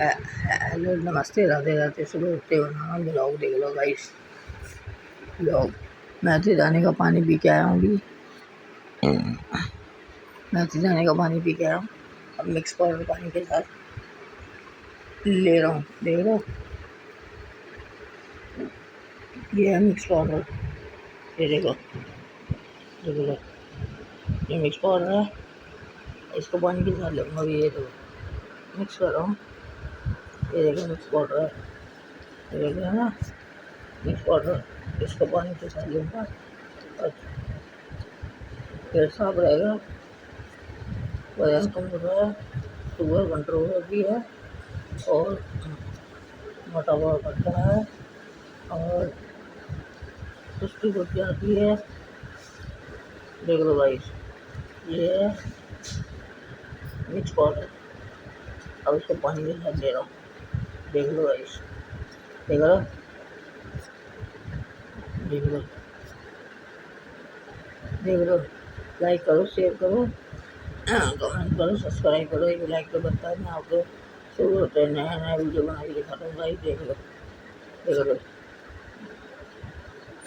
Hello नमस्ते राधे राधे। सुबह उठते बनाना ब्लॉग देख लो गाइस। ब्लॉग मैथी दाने का पानी पी के आया हूँ अभी। मैथी दाने का पानी पी के आया हूँ। अब मिक्स पाउडर पानी के साथ ले रहा हूँ। देख लो ये है मिक्स पाउडर। ये देखो देख लो ये मिक्स पाउडर है। इसको पानी के साथ लूँगा अभी। ये देखो मिक्स कर रहा हूँ। ये देखो मिक्स पाउडर है। ये देख रहे ना मिक्स पाउडर। इसको पानी के साथ लूँगा और फिर साफ रहेगा। वजन कम हो रहा है, शुगर कंट्रोल होती है और मोटापा बढ़ता है और सुस्ती बढ़ जाती है। देख लो गाइस ये है मिक्स पाउडर। अब इसको पानी के साथ दे रहा हूँ। देख लो गाइस देख लो देख लो देख लो। लाइक करो, शेयर करो, कमेंट करो, सब्सक्राइब करो। ये लाइक तो बनता है। मैं आपको शुरू होते हैं नया नया वीडियो बना के दिखाता हूँ गाइस। देख लो देख लो।